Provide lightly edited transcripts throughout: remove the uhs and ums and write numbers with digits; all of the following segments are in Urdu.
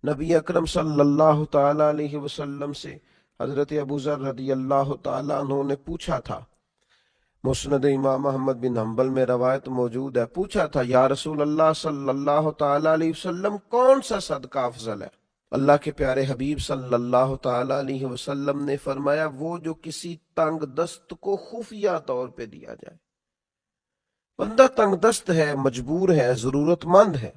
نبی اکرم صلی اللہ تعالی علیہ وسلم سے حضرت ابو ذر رضی اللہ تعالی عنہ نے پوچھا تھا، مسند امام احمد بن حنبل میں روایت موجود ہے، پوچھا تھا یا رسول اللہ صلی اللہ تعالی علیہ وسلم کون سا صدقہ افضل ہے؟ اللہ کے پیارے حبیب صلی اللہ تعالی علیہ وسلم نے فرمایا وہ جو کسی تنگ دست کو خفیہ طور پہ دیا جائے۔ بندہ تنگ دست ہے، مجبور ہے، ضرورت مند ہے،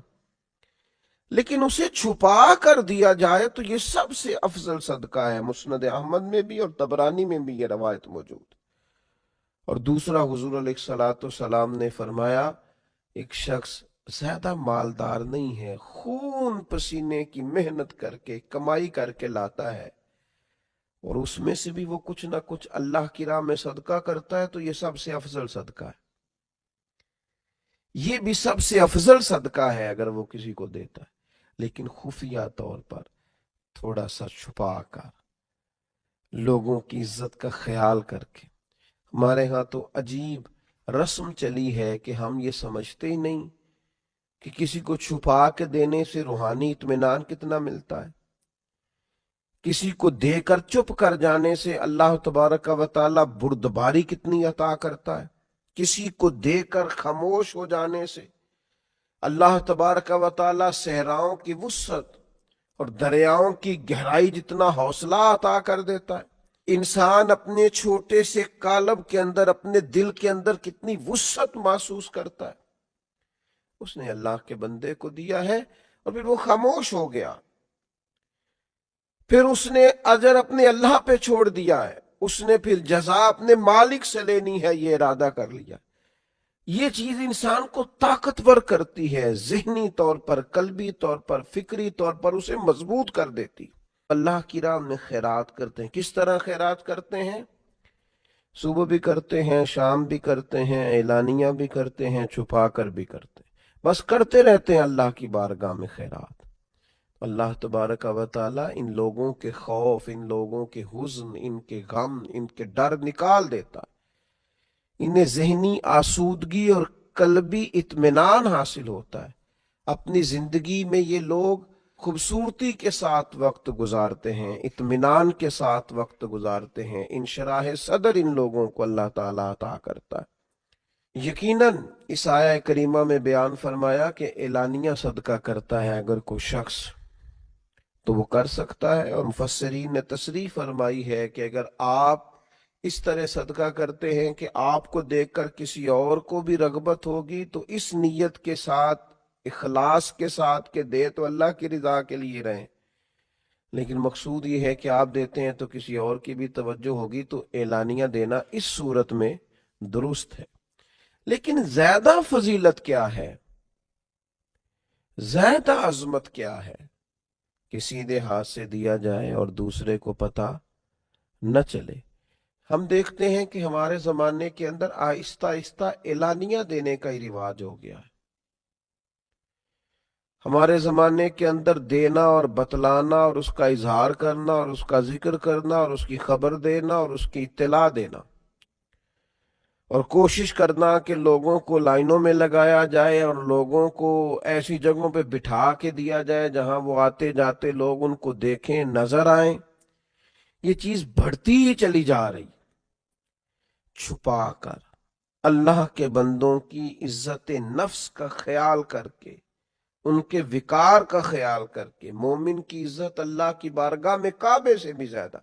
لیکن اسے چھپا کر دیا جائے تو یہ سب سے افضل صدقہ ہے۔ مسند احمد میں بھی اور طبرانی میں بھی یہ روایت موجود۔ اور دوسرا، حضور علیہ الصلوۃ والسلام نے فرمایا ایک شخص زیادہ مالدار نہیں ہے، خون پسینے کی محنت کر کے کمائی کر کے لاتا ہے اور اس میں سے بھی وہ کچھ نہ کچھ اللہ کی راہ میں صدقہ کرتا ہے تو یہ سب سے افضل صدقہ ہے۔ یہ بھی سب سے افضل صدقہ ہے اگر وہ کسی کو دیتا ہے، لیکن خفیہ طور پر تھوڑا سا چھپا کر، لوگوں کی عزت کا خیال کر کے۔ ہمارے ہاں تو عجیب رسم چلی ہے کہ ہم یہ سمجھتے ہی نہیں کہ کسی کو چھپا کے دینے سے روحانی اطمینان کتنا ملتا ہے، کسی کو دے کر چپ کر جانے سے اللہ تبارک و تعالی بردباری کتنی عطا کرتا ہے، کسی کو دے کر خاموش ہو جانے سے اللہ تبارک و تعالی صحراؤں کی وسعت اور دریاؤں کی گہرائی جتنا حوصلہ عطا کر دیتا ہے۔ انسان اپنے چھوٹے سے قالب کے اندر، اپنے دل کے اندر کتنی وسعت محسوس کرتا ہے، اس نے اللہ کے بندے کو دیا ہے اور پھر وہ خاموش ہو گیا، پھر اس نے اجر اپنے اللہ پہ چھوڑ دیا ہے، اس نے پھر جزا اپنے مالک سے لینی ہے، یہ ارادہ کر لیا۔ یہ چیز انسان کو طاقتور کرتی ہے، ذہنی طور پر، قلبی طور پر، فکری طور پر اسے مضبوط کر دیتی۔ اللہ کی راہ میں خیرات کرتے ہیں۔ کس طرح خیرات کرتے ہیں؟ صبح بھی کرتے ہیں، شام بھی کرتے ہیں، اعلانیہ بھی کرتے ہیں، چھپا کر بھی کرتے ہیں، بس کرتے رہتے ہیں اللہ کی بارگاہ میں خیرات۔ اللہ تبارک و تعالی ان لوگوں کے خوف، ان لوگوں کے حزن، ان کے غم، ان کے ڈر نکال دیتا ہے، انہیں ذہنی آسودگی اور قلبی اطمینان حاصل ہوتا ہے۔ اپنی زندگی میں یہ لوگ خوبصورتی کے ساتھ وقت گزارتے ہیں، اطمینان کے ساتھ وقت گزارتے ہیں، انشراح صدر ان لوگوں کو اللہ تعالیٰ عطا کرتا ہے۔ یقیناً اس آیہ کریمہ میں بیان فرمایا کہ اعلانیہ صدقہ کرتا ہے اگر کوئی شخص تو وہ کر سکتا ہے، اور مفسرین نے تصریح فرمائی ہے کہ اگر آپ اس طرح صدقہ کرتے ہیں کہ آپ کو دیکھ کر کسی اور کو بھی رغبت ہوگی تو اس نیت کے ساتھ، اخلاص کے ساتھ کہ دے تو اللہ کی رضا کے لیے رہیں، لیکن مقصود یہ ہے کہ آپ دیتے ہیں تو کسی اور کی بھی توجہ ہوگی، تو اعلانیہ دینا اس صورت میں درست ہے۔ لیکن زیادہ فضیلت کیا ہے، زیادہ عظمت کیا ہے کہ سیدھے ہاتھ سے دیا جائے اور دوسرے کو پتہ نہ چلے۔ ہم دیکھتے ہیں کہ ہمارے زمانے کے اندر آہستہ آہستہ اعلانیہ دینے کا ہی رواج ہو گیا ہے۔ ہمارے زمانے کے اندر دینا اور بتلانا اور اس کا اظہار کرنا اور اس کا ذکر کرنا اور اس کی خبر دینا اور اس کی اطلاع دینا اور کوشش کرنا کہ لوگوں کو لائنوں میں لگایا جائے اور لوگوں کو ایسی جگہوں پہ بٹھا کے دیا جائے جہاں وہ آتے جاتے لوگ ان کو دیکھیں، نظر آئیں، یہ چیز بڑھتی ہی چلی جا رہی۔ چھپا کر اللہ کے بندوں کی عزت نفس کا خیال کر کے، ان کے وقار کا خیال کر کے، مومن کی عزت اللہ کی بارگاہ میں کعبے سے بھی زیادہ،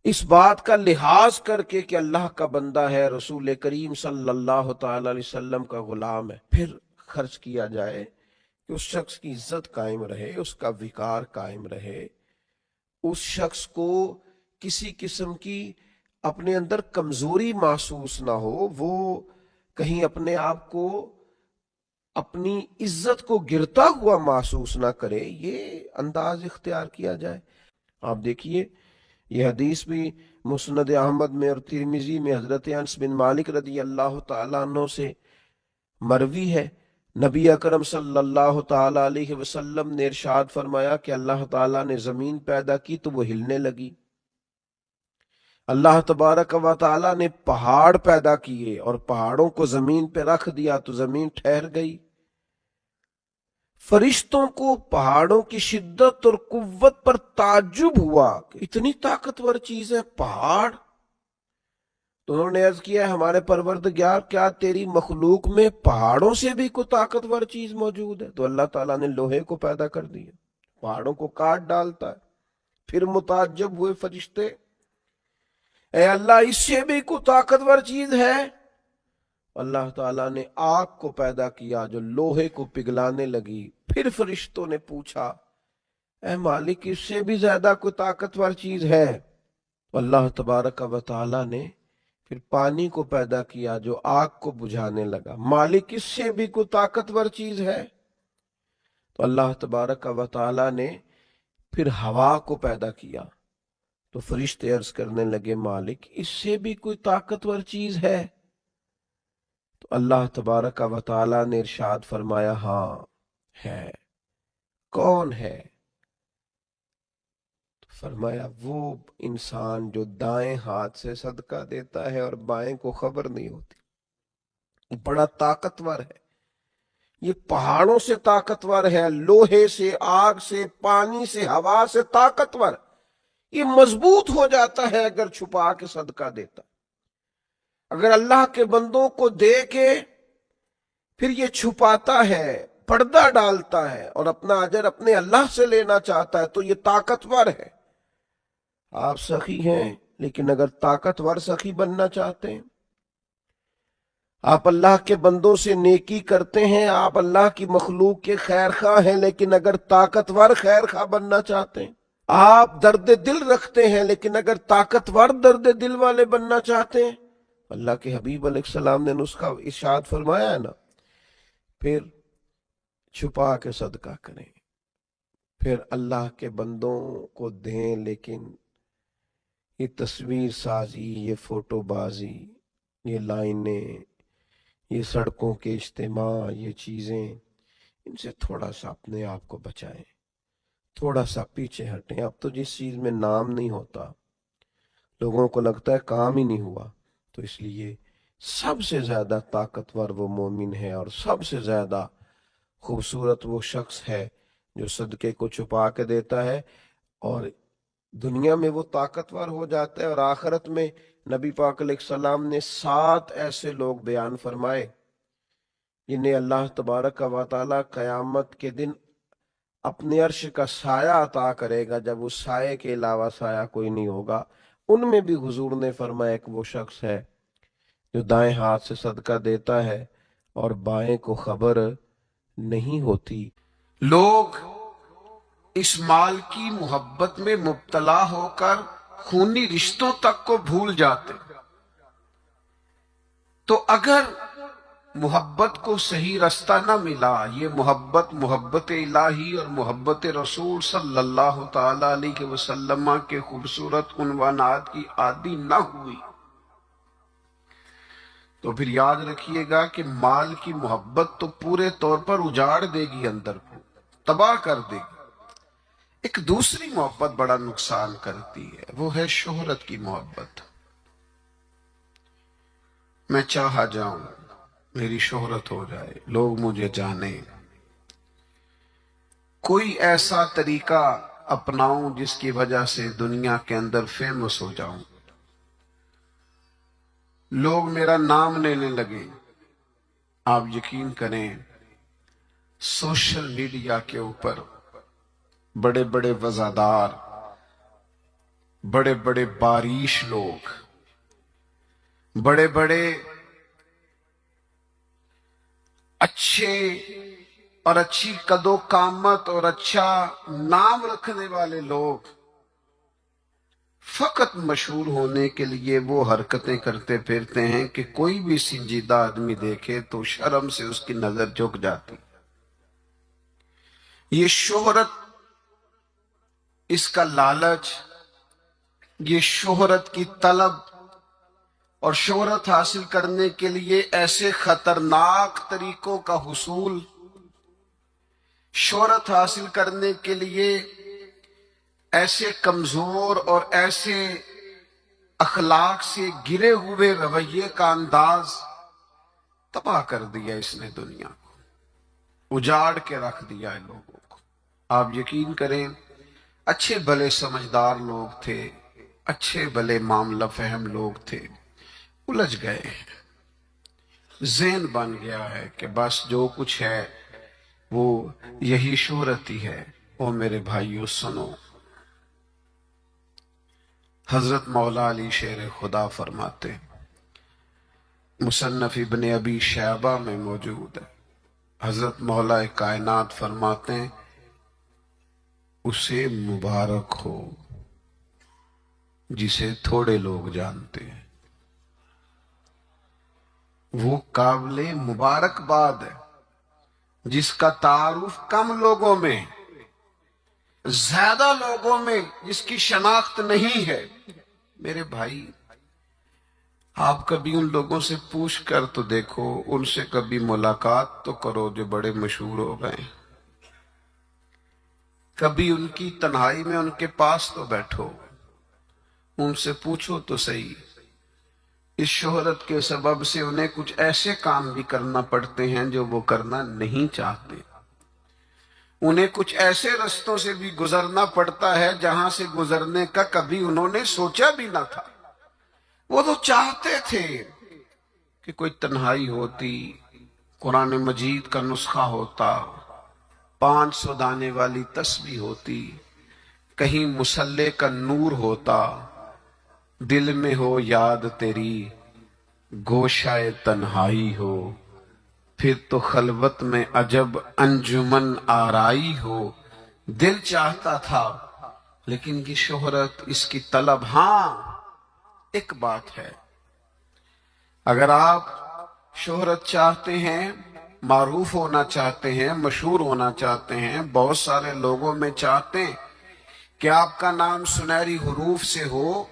اس بات کا لحاظ کر کے کہ اللہ کا بندہ ہے، رسول کریم صلی اللہ تعالی علیہ وسلم کا غلام ہے، پھر خرچ کیا جائے کہ اس شخص کی عزت قائم رہے، اس کا وقار قائم رہے، اس شخص کو کسی قسم کی اپنے اندر کمزوری محسوس نہ ہو، وہ کہیں اپنے آپ کو، اپنی عزت کو گرتا ہوا محسوس نہ کرے، یہ انداز اختیار کیا جائے۔ آپ دیکھیے یہ حدیث بھی مسند احمد میں اور ترمذی میں حضرت انس بن مالک رضی اللہ تعالیٰ عنہ سے مروی ہے۔ نبی اکرم صلی اللہ تعالیٰ علیہ وسلم نے ارشاد فرمایا کہ اللہ تعالیٰ نے زمین پیدا کی تو وہ ہلنے لگی، اللہ تبارک و تعالیٰ نے پہاڑ پیدا کیے اور پہاڑوں کو زمین پہ رکھ دیا تو زمین ٹھہر گئی، فرشتوں کو پہاڑوں کی شدت اور قوت پر تعجب ہوا کہ اتنی طاقتور چیز ہے پہاڑ. تو انہوں نے عرض کیا ہمارے پروردگار کیا تیری مخلوق میں پہاڑوں سے بھی کوئی طاقتور چیز موجود ہے؟ تو اللہ تعالیٰ نے لوہے کو پیدا کر دیا، پہاڑوں کو کاٹ ڈالتا ہے. پھر متعجب ہوئے فرشتے، اے اللہ اس سے بھی کوئی طاقتور چیز ہے؟ اللہ تعالیٰ نے آگ کو پیدا کیا جو لوہے کو پگھلانے لگی. پھر فرشتوں نے پوچھا اے مالک اس سے بھی زیادہ کوئی طاقتور چیز ہے؟ اللہ تبارک و تعالیٰ نے پھر پانی کو پیدا کیا جو آگ کو بجھانے لگا. مالک اس سے بھی کوئی طاقتور چیز ہے؟ تو اللہ تبارک و تعالیٰ نے پھر ہوا کو پیدا کیا. تو فرشتے عرض کرنے لگے مالک اس سے بھی کوئی طاقتور چیز ہے؟ تو اللہ تبارک و تعالیٰ نے ارشاد فرمایا ہاں ہے. کون ہے؟ تو فرمایا وہ انسان جو دائیں ہاتھ سے صدقہ دیتا ہے اور بائیں کو خبر نہیں ہوتی. بڑا طاقتور ہے، یہ پہاڑوں سے طاقتور ہے، لوہے سے، آگ سے، پانی سے، ہوا سے طاقتور. یہ مضبوط ہو جاتا ہے اگر چھپا کے صدقہ دیتا. اگر اللہ کے بندوں کو دے کے پھر یہ چھپاتا ہے، پردہ ڈالتا ہے اور اپنا اجر اپنے اللہ سے لینا چاہتا ہے تو یہ طاقتور ہے. آپ سخی ہیں لیکن اگر طاقتور سخی بننا چاہتے ہیں، آپ اللہ کے بندوں سے نیکی کرتے ہیں، آپ اللہ کی مخلوق کے خیر خواہ ہیں، لیکن اگر طاقتور خیر خواہ بننا چاہتے ہیں، آپ درد دل رکھتے ہیں لیکن اگر طاقتور درد دل والے بننا چاہتے ہیں، اللہ کے حبیب علیہ السلام نے نسخہ ارشاد فرمایا ہے نا، پھر چھپا کے صدقہ کریں، پھر اللہ کے بندوں کو دیں. لیکن یہ تصویر سازی، یہ فوٹو بازی، یہ لائنیں، یہ سڑکوں کے اجتماع، یہ چیزیں، ان سے تھوڑا سا اپنے آپ کو بچائیں، تھوڑا سا پیچھے ہٹیں. اب تو جس چیز میں نام نہیں ہوتا لوگوں کو لگتا ہے کام ہی نہیں ہوا. تو اس لیے سب سے زیادہ طاقتور وہ مومن ہے اور سب سے زیادہ خوبصورت وہ شخص ہے جو صدقے کو چھپا کے دیتا ہے، اور دنیا میں وہ طاقتور ہو جاتا ہے. اور آخرت میں نبی پاک علیہ السلام نے 7 ایسے لوگ بیان فرمائے جنہیں اللہ تبارک و تعالی قیامت کے دن اپنے عرش کا سایہ عطا کرے گا جب اس سائے کے علاوہ سایہ کوئی نہیں ہوگا. ان میں بھی حضور نے فرمایا ایک وہ شخص ہے جو دائیں ہاتھ سے صدقہ دیتا ہے اور بائیں کو خبر نہیں ہوتی. لوگ اس مال کی محبت میں مبتلا ہو کر خونی رشتوں تک کو بھول جاتے. تو اگر محبت کو صحیح رستہ نہ ملا، یہ محبت الہی اور محبت رسول صلی اللہ تعالی علیہ وسلم کے خوبصورت عنوانات کی عادی نہ ہوئی، تو پھر یاد رکھیے گا کہ مال کی محبت تو پورے طور پر اجاڑ دے گی، اندر کو تباہ کر دے گی. ایک دوسری محبت بڑا نقصان کرتی ہے، وہ ہے شہرت کی محبت. میں چاہا جاؤں، میری شہرت ہو جائے، لوگ مجھے جانیں، کوئی ایسا طریقہ اپناؤں جس کی وجہ سے دنیا کے اندر فیمس ہو جاؤں، لوگ میرا نام لینے لگے. آپ یقین کریں سوشل میڈیا کے اوپر بڑے بڑے وزادار، بڑے بڑے باریش لوگ، بڑے بڑے اچھے اور اچھی قد و قامت اور اچھا نام رکھنے والے لوگ فقط مشہور ہونے کے لیے وہ حرکتیں کرتے پھرتے ہیں کہ کوئی بھی سنجیدہ آدمی دیکھے تو شرم سے اس کی نظر جھک جاتی. یہ شہرت، اس کا لالچ، یہ شہرت کی طلب اور شہرت حاصل کرنے کے لیے ایسے خطرناک طریقوں کا حصول، شہرت حاصل کرنے کے لیے ایسے کمزور اور ایسے اخلاق سے گرے ہوئے رویے کا انداز تباہ کر دیا اس نے دنیا کو. اجاڑ کے رکھ دیا ہے لوگوں کو۔ آپ یقین کریں اچھے بھلے سمجھدار لوگ تھے، اچھے بھلے معاملہ فہم لوگ تھے، الجھ گئے ہیں۔ ذہن بن گیا ہے کہ بس جو کچھ ہے وہ یہی شہرت ہی ہے۔ او میرے بھائیو سنو، حضرت مولا علی شیر خدا فرماتے، مصنف ابن ابی شیبہ میں موجود ہے، حضرت مولا کائنات فرماتے ہیں اسے مبارک ہو جسے تھوڑے لوگ جانتے ہیں۔ وہ قابل مبارکباد ہے جس کا تعارف کم لوگوں میں، زیادہ لوگوں میں جس کی شناخت نہیں ہے۔ میرے بھائی آپ کبھی ان لوگوں سے پوچھ کر تو دیکھو، ان سے کبھی ملاقات تو کرو جو بڑے مشہور ہو گئے، کبھی ان کی تنہائی میں ان کے پاس تو بیٹھو، ان سے پوچھو تو صحیح۔ اس شہرت کے سبب سے انہیں کچھ ایسے کام بھی کرنا پڑتے ہیں جو وہ کرنا نہیں چاہتے، انہیں کچھ ایسے رستوں سے بھی گزرنا پڑتا ہے جہاں سے گزرنے کا کبھی انہوں نے سوچا بھی نہ تھا۔ وہ تو چاہتے تھے کہ کوئی تنہائی ہوتی، قرآن مجید کا نسخہ ہوتا، 500 دانے والی تسبیح ہوتی، کہیں مصلے کا نور ہوتا، دل میں ہو یاد تیری گوشہ تنہائی ہو، پھر تو خلوت میں عجب انجمن آرائی ہو۔ دل چاہتا تھا لیکن یہ شہرت، اس کی طلب۔ ہاں ایک بات ہے، اگر آپ شہرت چاہتے ہیں، معروف ہونا چاہتے ہیں، مشہور ہونا چاہتے ہیں، بہت سارے لوگوں میں چاہتے ہیں کہ آپ کا نام سنہری حروف سے ہو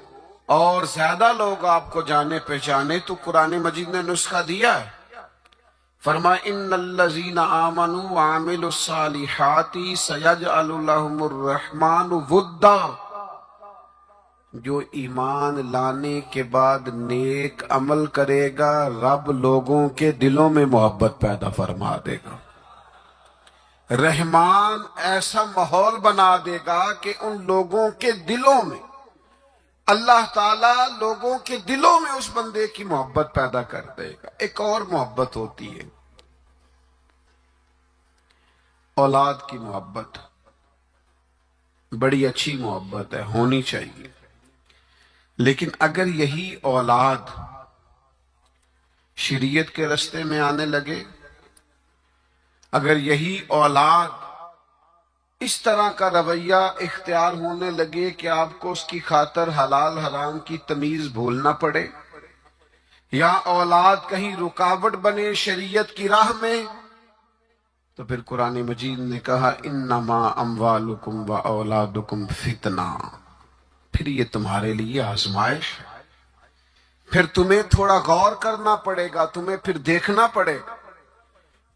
اور زیادہ لوگ آپ کو جانے پہچانے، تو قرآن مجید نے نسخہ دیا ہے۔ فرمایا ان الذین آمنوا وعملوا الصالحات سیجعل لهم الرحمن ودا، جو ایمان لانے کے بعد نیک عمل کرے گا رب لوگوں کے دلوں میں محبت پیدا فرما دے گا، رحمان ایسا ماحول بنا دے گا کہ ان لوگوں کے دلوں میں، اللہ تعالیٰ لوگوں کے دلوں میں اس بندے کی محبت پیدا کر دے گا۔ ایک اور محبت ہوتی ہے، اولاد کی محبت، بڑی اچھی محبت ہے، ہونی چاہیے، لیکن اگر یہی اولاد شریعت کے رستے میں آنے لگے، اگر یہی اولاد اس طرح کا رویہ اختیار ہونے لگے کہ آپ کو اس کی خاطر حلال حرام کی تمیز بھولنا پڑے، یا اولاد کہیں رکاوٹ بنے شریعت کی راہ میں، تو پھر قرآن مجید نے کہا انما اموالکم و اولادکم فتنہ، پھر یہ تمہارے لیے آزمائش ہے، پھر تمہیں تھوڑا غور کرنا پڑے گا، تمہیں پھر دیکھنا پڑے گا،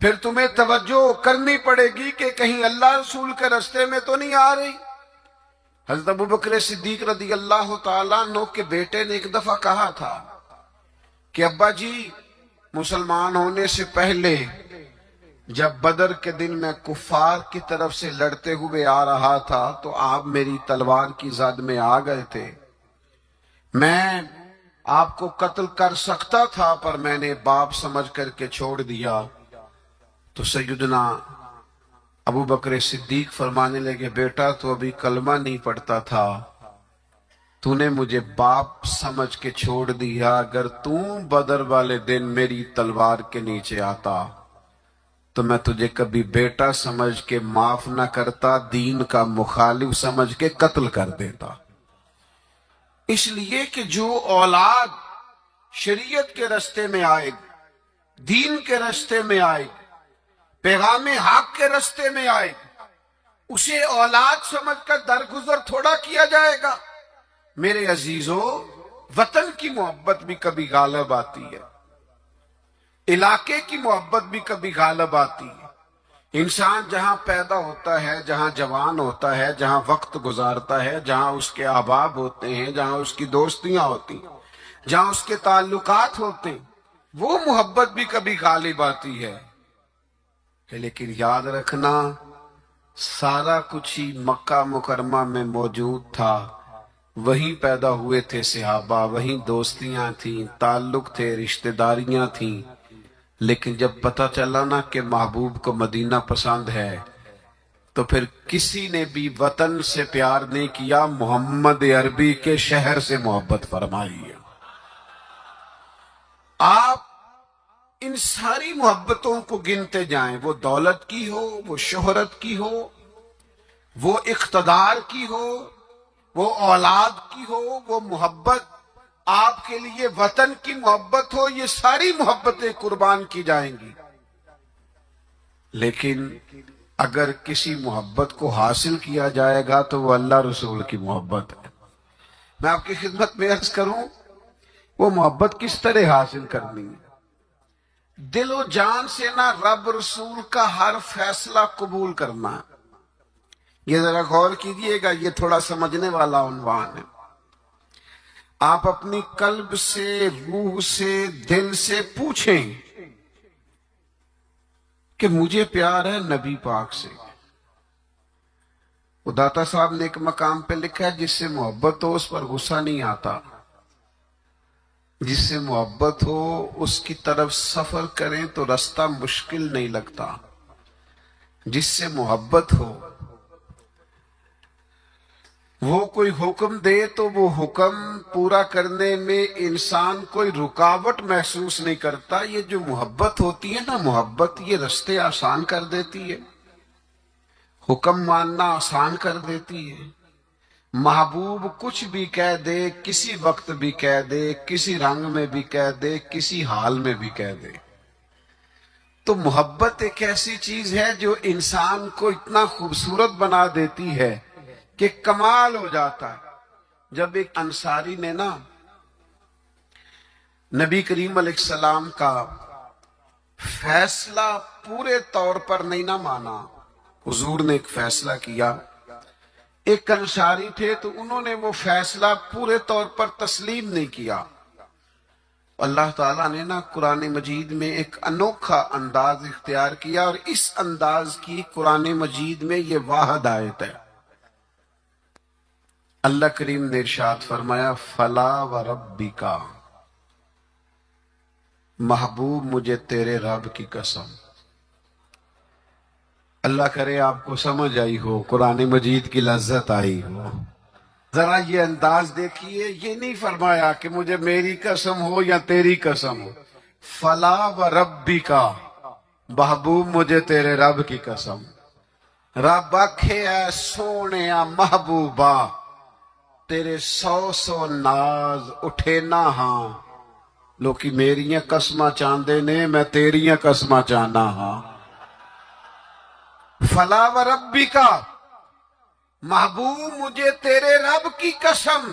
پھر تمہیں توجہ کرنی پڑے گی کہ کہیں اللہ رسول کے رستے میں تو نہیں آ رہی۔ حضرت ابوبکر صدیق رضی اللہ تعالیٰ عنہ کے بیٹے نے ایک دفعہ کہا تھا کہ ابا جی، مسلمان ہونے سے پہلے جب بدر کے دن میں کفار کی طرف سے لڑتے ہوئے آ رہا تھا تو آپ میری تلوار کی زد میں آ گئے تھے، میں آپ کو قتل کر سکتا تھا پر میں نے باپ سمجھ کر کے چھوڑ دیا۔ تو سیدنا ابو بکر صدیق فرمانے لگے بیٹا تو ابھی کلمہ نہیں پڑھتا تھا، تو نے مجھے باپ سمجھ کے چھوڑ دیا، اگر تو بدر والے دن میری تلوار کے نیچے آتا تو میں تجھے کبھی بیٹا سمجھ کے معاف نہ کرتا، دین کا مخالف سمجھ کے قتل کر دیتا۔ اس لیے کہ جو اولاد شریعت کے رستے میں آئے گی، دین کے رستے میں آئے گی، پیغام حق کے رستے میں آئے گی، اسے اولاد سمجھ کر درگزر تھوڑا کیا جائے گا۔ میرے عزیزو، وطن کی محبت بھی کبھی غالب آتی ہے، علاقے کی محبت بھی کبھی غالب آتی ہے۔ انسان جہاں پیدا ہوتا ہے، جہاں جوان ہوتا ہے، جہاں وقت گزارتا ہے، جہاں اس کے احباب ہوتے ہیں، جہاں اس کی دوستیاں ہوتی ہیں، جہاں اس کے تعلقات ہوتے ہیں، وہ محبت بھی کبھی غالب آتی ہے۔ کہ لیکن یاد رکھنا سارا کچھ ہی مکہ مکرمہ میں موجود تھا، وہیں پیدا ہوئے تھے صحابہ، وہیں دوستیاں تھیں، تعلق تھے، رشتہ داریاں تھیں، لیکن جب پتہ چلا نا کہ محبوب کو مدینہ پسند ہے تو پھر کسی نے بھی وطن سے پیار نہیں کیا، محمد عربی کے شہر سے محبت فرمائی ہے۔ آپ ان ساری محبتوں کو گنتے جائیں، وہ دولت کی ہو، وہ شہرت کی ہو، وہ اقتدار کی ہو، وہ اولاد کی ہو، وہ محبت آپ کے لیے وطن کی محبت ہو، یہ ساری محبتیں قربان کی جائیں گی، لیکن اگر کسی محبت کو حاصل کیا جائے گا تو وہ اللہ رسول کی محبت ہے۔ میں آپ کی خدمت میں عرض کروں وہ محبت کس طرح حاصل کرنی ہے؟ دل و جان سے نہ رب رسول کا ہر فیصلہ قبول کرنا ہے۔ یہ ذرا غور کیجئے گا، یہ تھوڑا سمجھنے والا عنوان ہے۔ آپ اپنی قلب سے، روح سے، دل سے پوچھیں کہ مجھے پیار ہے نبی پاک سے۔ وہ داتا صاحب نے ایک مقام پہ لکھا ہے جس سے محبت ہو اس پر غصہ نہیں آتا، جس سے محبت ہو اس کی طرف سفر کریں تو رستہ مشکل نہیں لگتا، جس سے محبت ہو وہ کوئی حکم دے تو وہ حکم پورا کرنے میں انسان کوئی رکاوٹ محسوس نہیں کرتا۔ یہ جو محبت ہوتی ہے نا، محبت یہ رستے آسان کر دیتی ہے، حکم ماننا آسان کر دیتی ہے۔ محبوب کچھ بھی کہہ دے، کسی وقت بھی کہہ دے، کسی رنگ میں بھی کہہ دے، کسی حال میں بھی کہہ دے۔ تو محبت ایک ایسی چیز ہے جو انسان کو اتنا خوبصورت بنا دیتی ہے کہ کمال ہو جاتا ہے۔ جب ایک انصاری نے نا نبی کریم علیہ السلام کا فیصلہ پورے طور پر نہیں نہ مانا، حضور نے ایک فیصلہ کیا، ایک انصاری تھے تو انہوں نے وہ فیصلہ پورے طور پر تسلیم نہیں کیا۔ اللہ تعالیٰ نے نا قرآن مجید میں ایک انوکھا انداز اختیار کیا، اور اس انداز کی قرآن مجید میں یہ واحد آیت ہے۔ اللہ کریم نے ارشاد فرمایا فلا وربک، محبوب مجھے تیرے رب کی قسم۔ اللہ کرے آپ کو سمجھ آئی ہو، قرآن مجید کی لذت آئی ہو۔ ذرا یہ انداز دیکھیے، یہ نہیں فرمایا کہ مجھے میری قسم ہو یا تیری قسم ہو، فلا وربک، محبوب مجھے تیرے رب کی قسم۔ رب آکھے اے سونیا محبوبہ، تیرے 100 ناز اٹھے نہ ہاں، لوکی میریاں قسماں چاندے نے، میں تیریاں قسماں چانا ہاں۔ فلا وربک، محبوب مجھے تیرے رب کی قسم،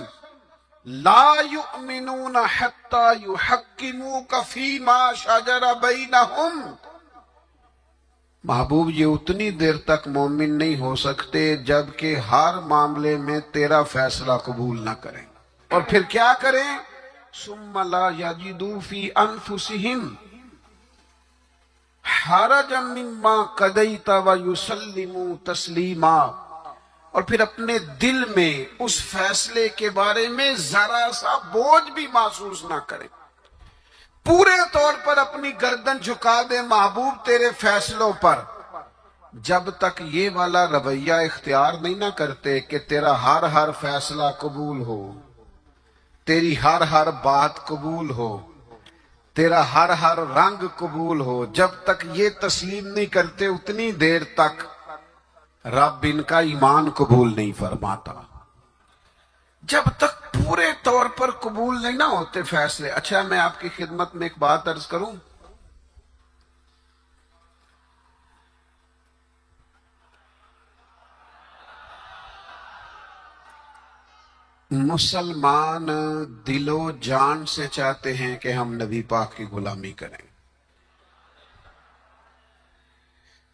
لا یؤمنون حتی یحکموک فیما شجر بینہم، محبوب یہ اتنی دیر تک مومن نہیں ہو سکتے جبکہ ہر معاملے میں تیرا فیصلہ قبول نہ کریں، اور پھر کیا کریں؟ ثم لا یجدوا فی انفسہم حرجا مما قضیت ویسلموا تسلیما، اور پھر اپنے دل میں اس فیصلے کے بارے میں ذرا سا بوجھ بھی محسوس نہ کریں، پورے طور پر اپنی گردن جھکا دے محبوب تیرے فیصلوں پر۔ جب تک یہ والا رویہ اختیار نہیں نہ کرتے کہ تیرا ہر فیصلہ قبول ہو، تیری ہر بات قبول ہو، تیرا ہر رنگ قبول ہو، جب تک یہ تسلیم نہیں کرتے اتنی دیر تک رب ان کا ایمان قبول نہیں فرماتا، جب تک پورے طور پر قبول نہیں نہ ہوتے فیصلے۔ اچھا میں آپ کی خدمت میں ایک بات عرض کروں، مسلمان دل و جان سے چاہتے ہیں کہ ہم نبی پاک کی غلامی کریں،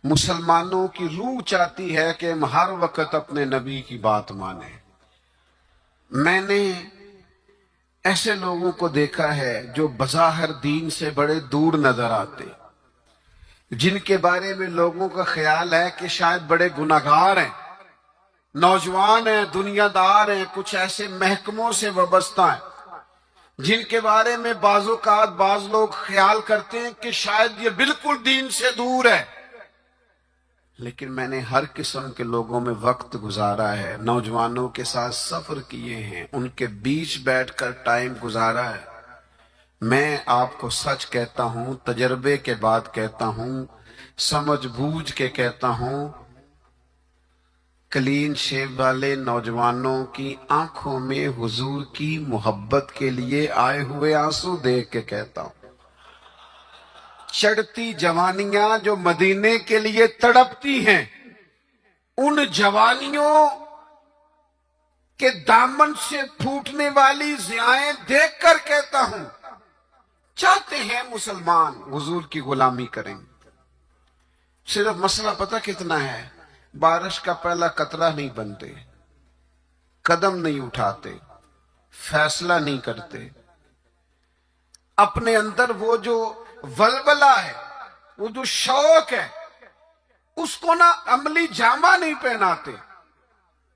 مسلمانوں کی روح چاہتی ہے کہ ہم ہر وقت اپنے نبی کی بات مانیں۔ میں نے ایسے لوگوں کو دیکھا ہے جو بظاہر دین سے بڑے دور نظر آتے، جن کے بارے میں لوگوں کا خیال ہے کہ شاید بڑے گناہگار ہیں، نوجوان ہیں، دنیا دار ہیں، کچھ ایسے محکموں سے وابستہ ہیں جن کے بارے میں بعض اوقات بعض لوگ خیال کرتے ہیں کہ شاید یہ بالکل دین سے دور ہے. لیکن میں نے ہر قسم کے لوگوں میں وقت گزارا ہے، نوجوانوں کے ساتھ سفر کیے ہیں، ان کے بیچ بیٹھ کر ٹائم گزارا ہے. میں آپ کو سچ کہتا ہوں، تجربے کے بعد کہتا ہوں، سمجھ بوجھ کے کہتا ہوں، کلین شیو والے نوجوانوں کی آنکھوں میں حضور کی محبت کے لیے آئے ہوئے آنسو دیکھ کے کہتا ہوں. چڑھتی جوانیاں جو مدینے کے لیے تڑپتی ہیں، ان جوانیوں کے دامن سے پھوٹنے والی ضیائیں دیکھ کر کہتا ہوں، چاہتے ہیں مسلمان حضور کی غلامی کریں. صرف مسئلہ پتہ کتنا ہے؟ بارش کا پہلا قطرہ نہیں بنتے، قدم نہیں اٹھاتے، فیصلہ نہیں کرتے. اپنے اندر وہ جو ولولہ ہے، وہ جو شوق ہے، اس کو نہ عملی جامہ نہیں پہناتے.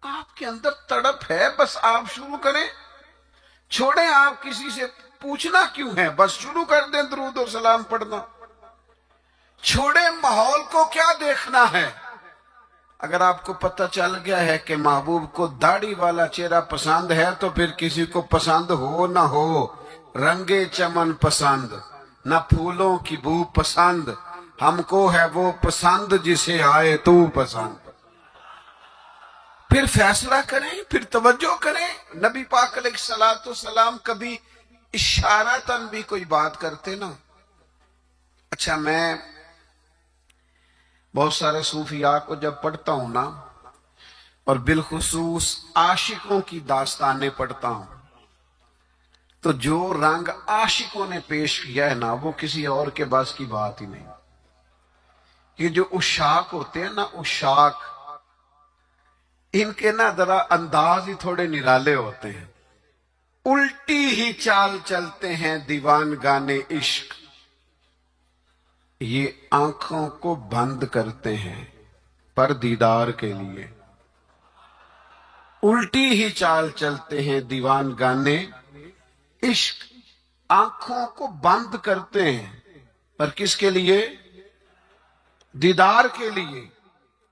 آپ کے اندر تڑپ ہے، بس آپ شروع کریں. چھوڑیں آپ کسی سے پوچھنا کیوں ہے، بس شروع کر دیں درود و سلام پڑھنا. چھوڑیں ماحول کو کیا دیکھنا ہے. اگر آپ کو پتہ چل گیا ہے کہ محبوب کو داڑھی والا چہرہ پسند ہے تو پھر کسی کو پسند ہو نہ ہو، رنگے چمن پسند، نہ پھولوں کی بو پسند، ہم کو ہے وہ پسند جسے آئے تو پسند. پھر فیصلہ کریں، پھر توجہ کریں. نبی پاک علیہ الصلوۃ والسلام کبھی اشارتاً بھی کوئی بات کرتے نا. اچھا، میں بہت سارے صوفیاء کو جب پڑھتا ہوں نا، اور بالخصوص عاشقوں کی داستانیں پڑھتا ہوں، تو جو رنگ عاشقوں نے پیش کیا ہے نا، وہ کسی اور کے بس کی بات ہی نہیں. یہ جو عشاق ہوتے ہیں نا، عشاق، ان کے نا ذرا انداز ہی تھوڑے نرالے ہوتے ہیں. الٹی ہی چال چلتے ہیں دیوان گانے عشق، یہ آنکھوں کو بند کرتے ہیں پر دیدار کے لیے. الٹی ہی چال چلتے ہیں دیوان گانے عشق، آنکھوں کو بند کرتے ہیں پر کس کے لیے؟ دیدار کے لیے.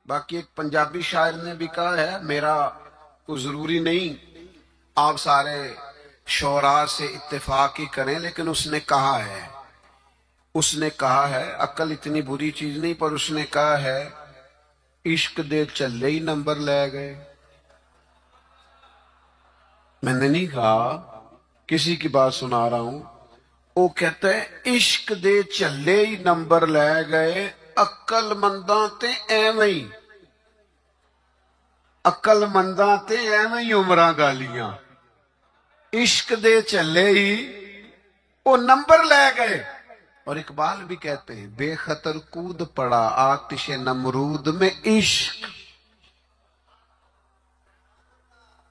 باقی ایک پنجابی شاعر نے بھی کہا ہے، میرا کوئی ضروری نہیں آپ سارے شعراء سے اتفاق ہی کریں، لیکن اس نے کہا ہے عقل اتنی بری چیز نہیں، پر اس نے کہا ہے عشق دے چلے ہی نمبر لے گئے. میں نے نہیں کہا، کسی کی بات سنا رہا ہوں. وہ کہتا ہے عشق دے چلے ہی نمبر لے گئے، عقل منداں تے ایویں، عقل منداں تے ایویں عمراں گالیاں. عشق دے چلے ہی وہ نمبر لے گئے. اور اقبال بھی کہتے ہیں بے خطر کود پڑا آتش نمرود میں عشق.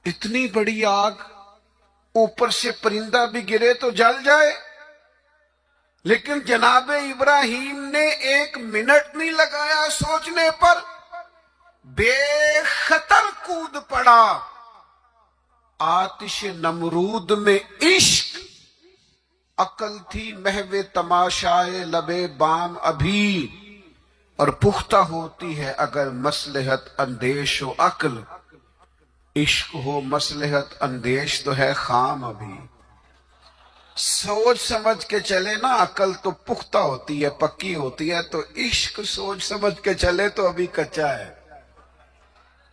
اتنی بڑی آگ، اوپر سے پرندہ بھی گرے تو جل جائے، لیکن جناب ابراہیم نے 1 منٹ نہیں لگایا سوچنے پر، بے خطر کود پڑا آتش نمرود میں عشق. عقل تھی محو تماشائے لبے بام ابھی، اور پختہ ہوتی ہے اگر مصلحت اندیش و عقل. عشق ہو مصلحت اندیش تو ہے خام ابھی. سوچ سمجھ کے چلے نا، عقل تو پختہ ہوتی ہے، پکی ہوتی ہے، تو عشق سوچ سمجھ کے چلے تو ابھی کچا ہے.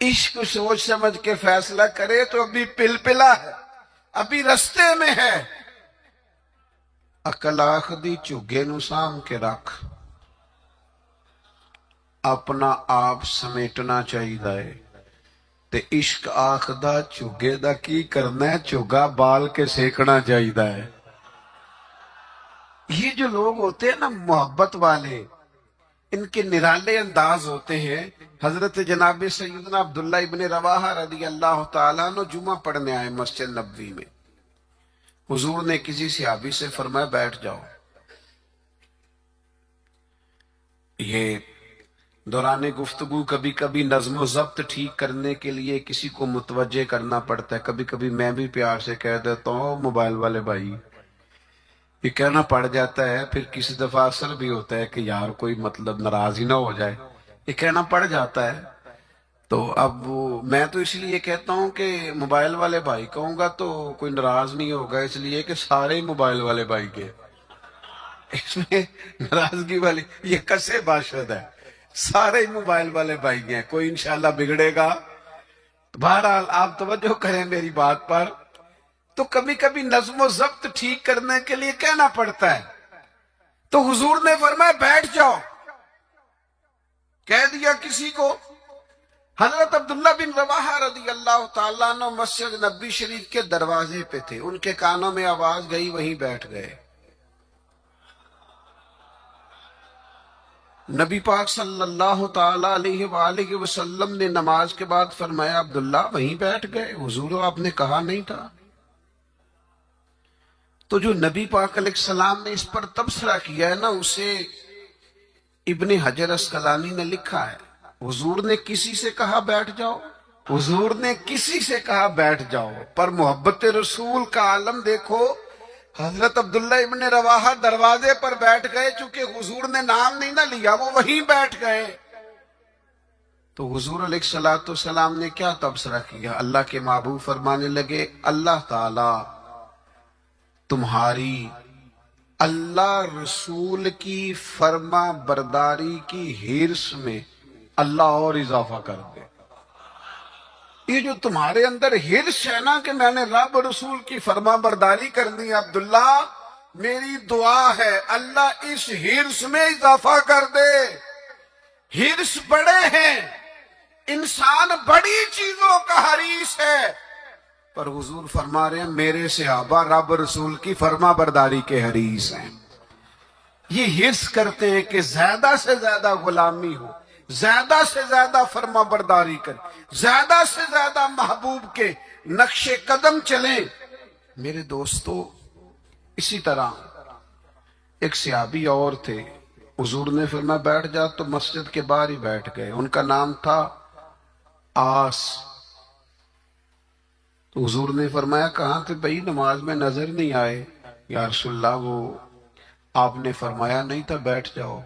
عشق سوچ سمجھ کے فیصلہ کرے تو ابھی پلپلا ہے، ابھی رستے میں ہے. عقل آخدی چگے نو سام کے رکھ، اپنا آپ سمیٹنا چاہیے. تے عشق آخدہ چگے دا کی کرنا ہے، چگا بال کے سیکھنا چاہیے. یہ جو لوگ ہوتے ہیں نا محبت والے، ان کے نرالے انداز ہوتے ہیں. حضرت جناب سیدنا عبداللہ ابن رواحہ رضی اللہ تعالیٰ عنہ جمعہ پڑھنے آئے مسجد نبوی میں. حضور نے کسی صحابی سے فرمایا بیٹھ جاؤ. یہ دوران گفتگو کبھی کبھی نظم و ضبط ٹھیک کرنے کے لیے کسی کو متوجہ کرنا پڑتا ہے. کبھی کبھی میں بھی پیار سے کہہ دیتا ہوں موبائل والے بھائی، یہ کہنا پڑ جاتا ہے. پھر کسی دفعہ اثر بھی ہوتا ہے کہ یار کوئی مطلب ناراض ہی نہ ہو جائے، یہ کہنا پڑ جاتا ہے. تو اب میں تو اس لیے کہتا ہوں کہ موبائل والے بھائی کہوں گا تو کوئی ناراض نہیں ہوگا، اس لیے کہ سارے ہی موبائل والے بھائی کے، اس میں ناراضگی والی یہ کسے باشد ہے، سارے ہی موبائل والے بھائی ہیں، کوئی انشاءاللہ بگڑے گا. بہرحال آپ توجہ کریں میری بات پر. تو کبھی کبھی نظم و ضبط ٹھیک کرنے کے لیے کہنا پڑتا ہے. تو حضور نے فرمایا بیٹھ جاؤ. کہہ دیا کسی کو. حضرت عبداللہ بن رواحہ رضی اللہ تعالیٰ عنہ مسجد نبی شریف کے دروازے پہ تھے، ان کے کانوں میں آواز گئی، وہیں بیٹھ گئے. نبی پاک صلی اللہ تعالیٰ علیہ وآلہ وسلم نے نماز کے بعد فرمایا عبداللہ وہیں بیٹھ گئے، حضور آپ نے کہا نہیں تھا. تو جو نبی پاک علیہ السلام نے اس پر تبصرہ کیا ہے نا، اسے ابن حجر اسقلانی نے لکھا ہے، حضور نے کسی سے کہا بیٹھ جاؤ، حضور نے کسی سے کہا بیٹھ جاؤ، پر محبت رسول کا عالم دیکھو. حضرت عبداللہ ابن رواحہ دروازے پر بیٹھ گئے، چونکہ حضور نے نام نہیں نہ لیا، وہ وہیں بیٹھ گئے. تو حضور علیہ السلام نے کیا تبصرہ کیا؟ اللہ کے محبوب فرمانے لگے اللہ تعالی تمہاری اللہ رسول کی فرما برداری کی حرص میں اللہ اور اضافہ کر دے. یہ جو تمہارے اندر حرص ہے نا کہ میں نے رب رسول کی فرما برداری کرنی ہے، عبداللہ میری دعا ہے اللہ اس حرص میں اضافہ کر دے. حرص بڑے ہیں، انسان بڑی چیزوں کا حریص ہے، پر حضور فرما رہے ہیں میرے صحابہ رب رسول کی فرما برداری کے حریص ہیں. یہ حرص کرتے ہیں کہ زیادہ سے زیادہ غلامی ہو، زیادہ سے زیادہ فرما برداری کریں، زیادہ سے زیادہ محبوب کے نقش قدم چلیں. میرے دوستو اسی طرح ایک صحابی اور تھے، حضور نے فرمایا بیٹھ جا، تو مسجد کے باہر ہی بیٹھ گئے. ان کا نام تھا آس. تو حضور نے فرمایا کہاں تھے بھائی، نماز میں نظر نہیں آئے. یا رسول اللہ وہ آپ نے فرمایا نہیں تھا بیٹھ جاؤ.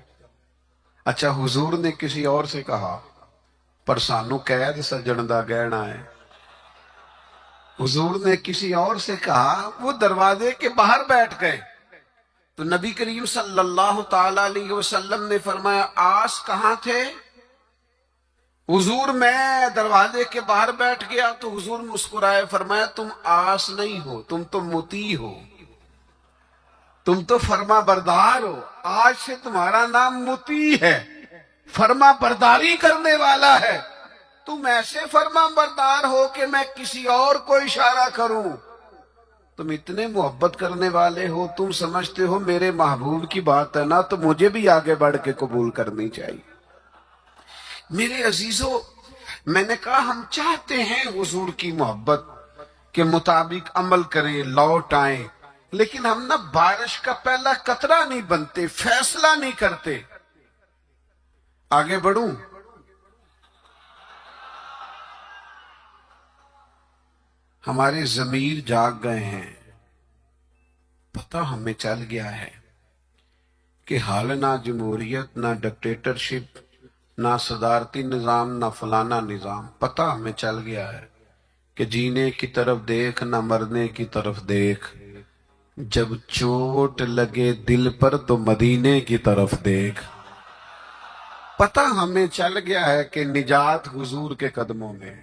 اچھا حضور نے کسی اور سے کہا، پر سانو قید سجن دا گہنا ہے. حضور نے کسی اور سے کہا، وہ دروازے کے باہر بیٹھ گئے. تو نبی کریم صلی اللہ تعالی علیہ وسلم نے فرمایا آس کہاں تھے؟ حضور میں دروازے کے باہر بیٹھ گیا. تو حضور مسکرائے فرمایا تم آس نہیں ہو، تم تو مطیع ہو، تم تو فرما بردار ہو. آج سے تمہارا نام مطیع ہے، فرما برداری کرنے والا ہے. تم ایسے فرما بردار ہو کہ میں کسی اور کو اشارہ کروں. تم اتنے محبت کرنے والے ہو، تم سمجھتے ہو میرے محبوب کی بات ہے نا، تو مجھے بھی آگے بڑھ کے قبول کرنی چاہیے. میرے عزیزو میں نے کہا ہم چاہتے ہیں حضور کی محبت کے مطابق عمل کریں، لوٹ آئیں، لیکن ہم نہ بارش کا پہلا قطرہ نہیں بنتے، فیصلہ نہیں کرتے. آگے بڑھوں؟ ہمارے ضمیر جاگ گئے ہیں، پتہ ہمیں چل گیا ہے کہ حال نہ جمہوریت، نہ ڈکٹیٹرشپ، نہ صدارتی نظام، نہ فلانا نظام. پتہ ہمیں چل گیا ہے کہ جینے کی طرف دیکھ، نہ مرنے کی طرف دیکھ. جب چوٹ لگے دل پر تو مدینے کی طرف دیکھ. پتہ ہمیں چل گیا ہے کہ نجات حضور کے قدموں میں ہے.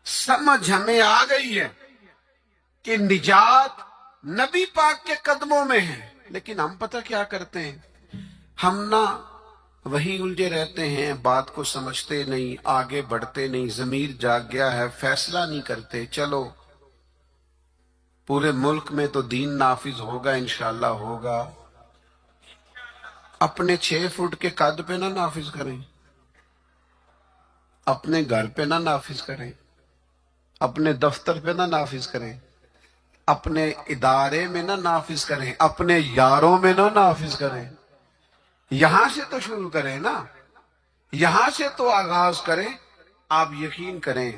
سمجھ ہمیں آ گئی ہے کہ نجات نبی پاک کے قدموں میں ہے. لیکن ہم پتہ کیا کرتے ہیں، ہم نہ وہی الجھے رہتے ہیں، بات کو سمجھتے نہیں، آگے بڑھتے نہیں. ضمیر جاگ گیا ہے، فیصلہ نہیں کرتے. چلو پورے ملک میں تو دین نافذ ہوگا، انشاءاللہ ہوگا. اپنے 6 فٹ کے قد پہ نہ نافذ کریں، اپنے گھر پہ نہ نافذ کریں، اپنے دفتر پہ نہ نافذ کریں، اپنے ادارے میں نہ نافذ کریں، اپنے یاروں میں نہ نافذ کریں. یہاں سے تو شروع کریں نا، یہاں سے تو آغاز کریں. آپ یقین کریں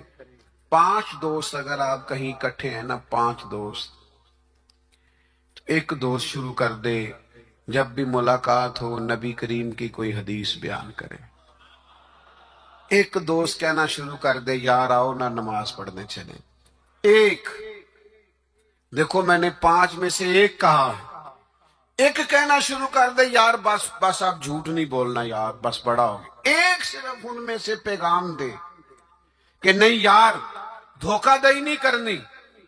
5 دوست اگر آپ کہیں اکٹھے ہیں نا، 5 دوست، ایک دوست شروع کر دے جب بھی ملاقات ہو نبی کریم کی کوئی حدیث بیان کرے. ایک دوست کہنا شروع کر دے یار آؤ نا نماز پڑھنے چلیں. ایک، دیکھو میں نے 5 میں سے ایک کہا ہے. ایک کہنا شروع کر دے یار بس آپ جھوٹ نہیں بولنا یار، بس بڑا ہو گیا. ایک صرف ان میں سے پیغام دے کہ نہیں یار دھوکہ دہی نہیں کرنی.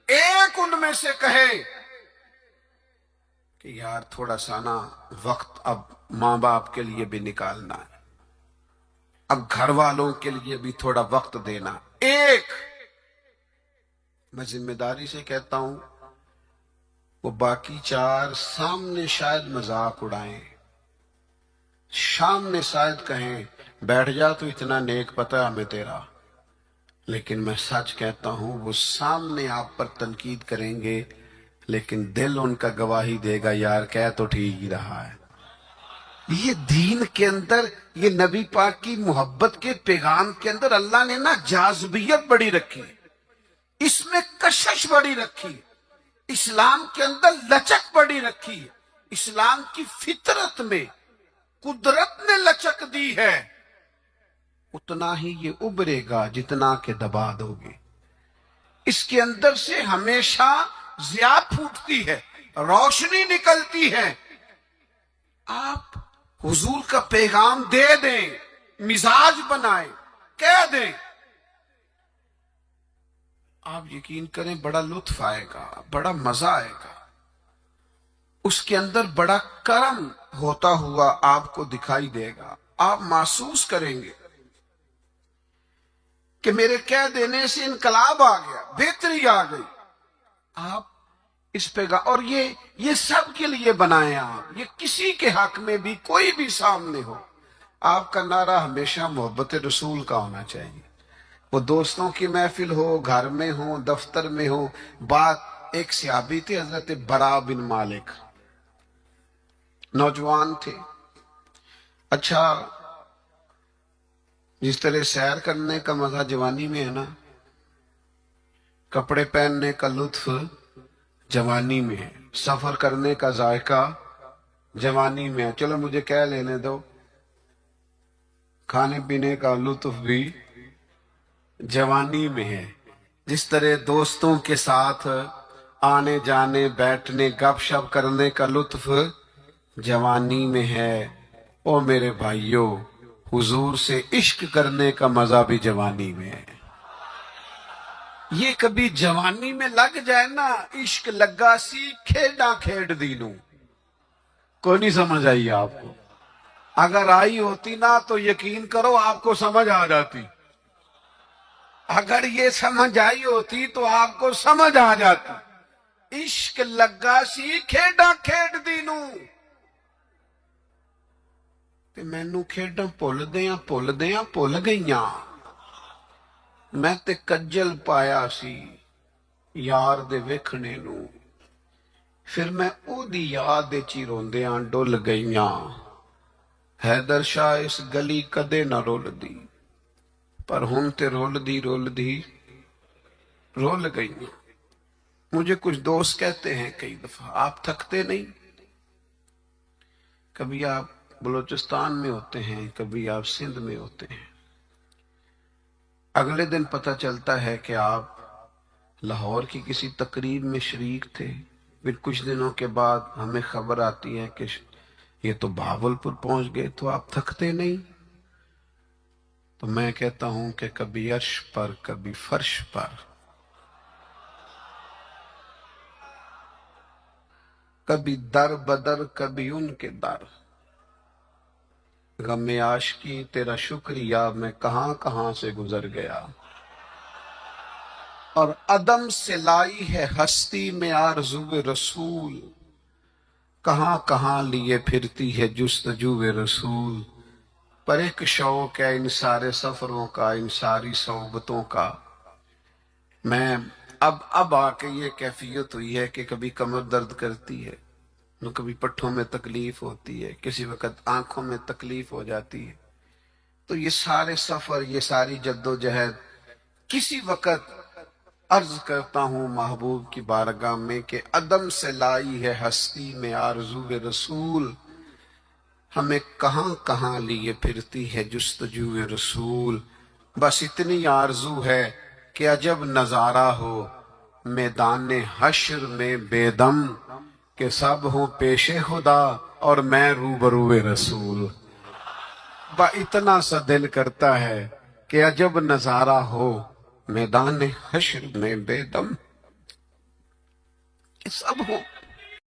ایک ان میں سے کہے کہ یار تھوڑا سا نا وقت اب ماں باپ کے لیے بھی نکالنا ہے، اب گھر والوں کے لیے بھی تھوڑا وقت دینا. ایک، میں ذمہ داری سے کہتا ہوں وہ باقی 4 سامنے شاید مذاق اڑائیں، سامنے شاید کہیں بیٹھ جا تو اتنا نیک پتہ ہے ہمیں تیرا، لیکن میں سچ کہتا ہوں وہ سامنے آپ پر تنقید کریں گے لیکن دل ان کا گواہی دے گا یار کہہ تو ٹھیک ہی رہا ہے. یہ دین کے اندر، یہ نبی پاک کی محبت کے پیغام کے اندر اللہ نے نا جاذبیت بڑی رکھی، اس میں کشش بڑی رکھی، اسلام کے اندر لچک بڑی رکھی. اسلام کی فطرت میں قدرت نے لچک دی ہے، اتنا ہی یہ ابھرے گا جتنا کہ دبا دو گے. اس کے اندر سے ہمیشہ ضیاء پھوٹتی ہے، روشنی نکلتی ہے. آپ حضور کا پیغام دے دیں، مزاج بنائیں، کہہ دیں، آپ یقین کریں بڑا لطف آئے گا، بڑا مزہ آئے گا. اس کے اندر بڑا کرم ہوتا ہوا آپ کو دکھائی دے گا. آپ محسوس کریں گے کہ میرے کہہ دینے سے انقلاب آ گیا، بہتری آ گئی. آپ اس پہ اور یہ سب کے لیے بنائیں. آپ یہ کسی کے حق میں بھی کوئی بھی سامنے ہو، آپ کا نعرہ ہمیشہ محبت رسول کا ہونا چاہیے. وہ دوستوں کی محفل ہو، گھر میں ہو، دفتر میں ہو. بات ایک صحابی تھے حضرت برا بن مالک، نوجوان تھے. اچھا جس طرح سیر کرنے کا مزہ جوانی میں ہے نا، کپڑے پہننے کا لطف جوانی میں ہے، سفر کرنے کا ذائقہ جوانی میں ہے. چلو مجھے کہہ لینے دو، کھانے پینے کا لطف بھی جوانی میں ہے. جس طرح دوستوں کے ساتھ آنے جانے بیٹھنے گپ شپ کرنے کا لطف جوانی میں ہے. او میرے بھائیوں، حضور سے عشق کرنے کا مزہ بھی جوانی میں ہے. یہ کبھی جوانی میں لگ جائے نا، عشق لگا سی کھیڈاں کھیڈ دینوں. کوئی نہیں سمجھ آئی آپ کو؟ اگر آئی ہوتی نا تو یقین کرو آپ کو سمجھ آ جاتی. اگر یہ سمجھ آئی ہوتی تو آپ کو سمجھ آ جاتی. عشق لگا سی کھیڈاں کھیڈ دینوں، تے مینوں کھیڈاں بھل گئیاں. میں تے کجل پایا سی یار دے ویکھنے نو، پھر میں او دی یاد چی روندیاں ڈل گئیاں. حیدر شاہ اس گلی کدے نہ رول دی، پر ہن تے رول دی رول گئیاں. مجھے کچھ دوست کہتے ہیں کئی دفعہ آپ تھکتے نہیں؟ کبھی آپ بلوچستان میں ہوتے ہیں، کبھی آپ سندھ میں ہوتے ہیں، اگلے دن پتہ چلتا ہے کہ آپ لاہور کی کسی تقریب میں شریک تھے، پھر کچھ دنوں کے بعد ہمیں خبر آتی ہے کہ یہ تو بہاولپور پہنچ گئے. تو آپ تھکتے نہیں؟ تو میں کہتا ہوں کہ کبھی عرش پر کبھی فرش پر، کبھی در بدر کبھی ان کے در، غم عاشقی تیرا شکریہ میں کہاں کہاں سے گزر گیا. اور عدم سے لائی ہے ہستی میں آرزو رسول، کہاں کہاں لیے پھرتی ہے جستجو رسول. پر ایک شوق ہے ان سارے سفروں کا، ان ساری صحبتوں کا. میں اب آ کے یہ کیفیت ہوئی ہے کہ کبھی کمر درد کرتی ہے، کبھی پٹھوں میں تکلیف ہوتی ہے، کسی وقت آنکھوں میں تکلیف ہو جاتی ہے، تو یہ سارے سفر، یہ ساری جدوجہد، کسی وقت عرض کرتا ہوں محبوب کی بارگاہ میں کہ عدم سے لائی ہے ہستی میں آرزو رسول، ہمیں کہاں کہاں لیے پھرتی ہے جستجو رسول، بس اتنی آرزو ہے کہ عجب نظارہ ہو میدان حشر میں بے دم، کہ سب ہوں پیش خدا اور میں روبرو رسول۔ اتنا سا دل کرتا ہے کہ عجب نظارہ ہو میدان حشر میں بے دم، کہ سب ہوں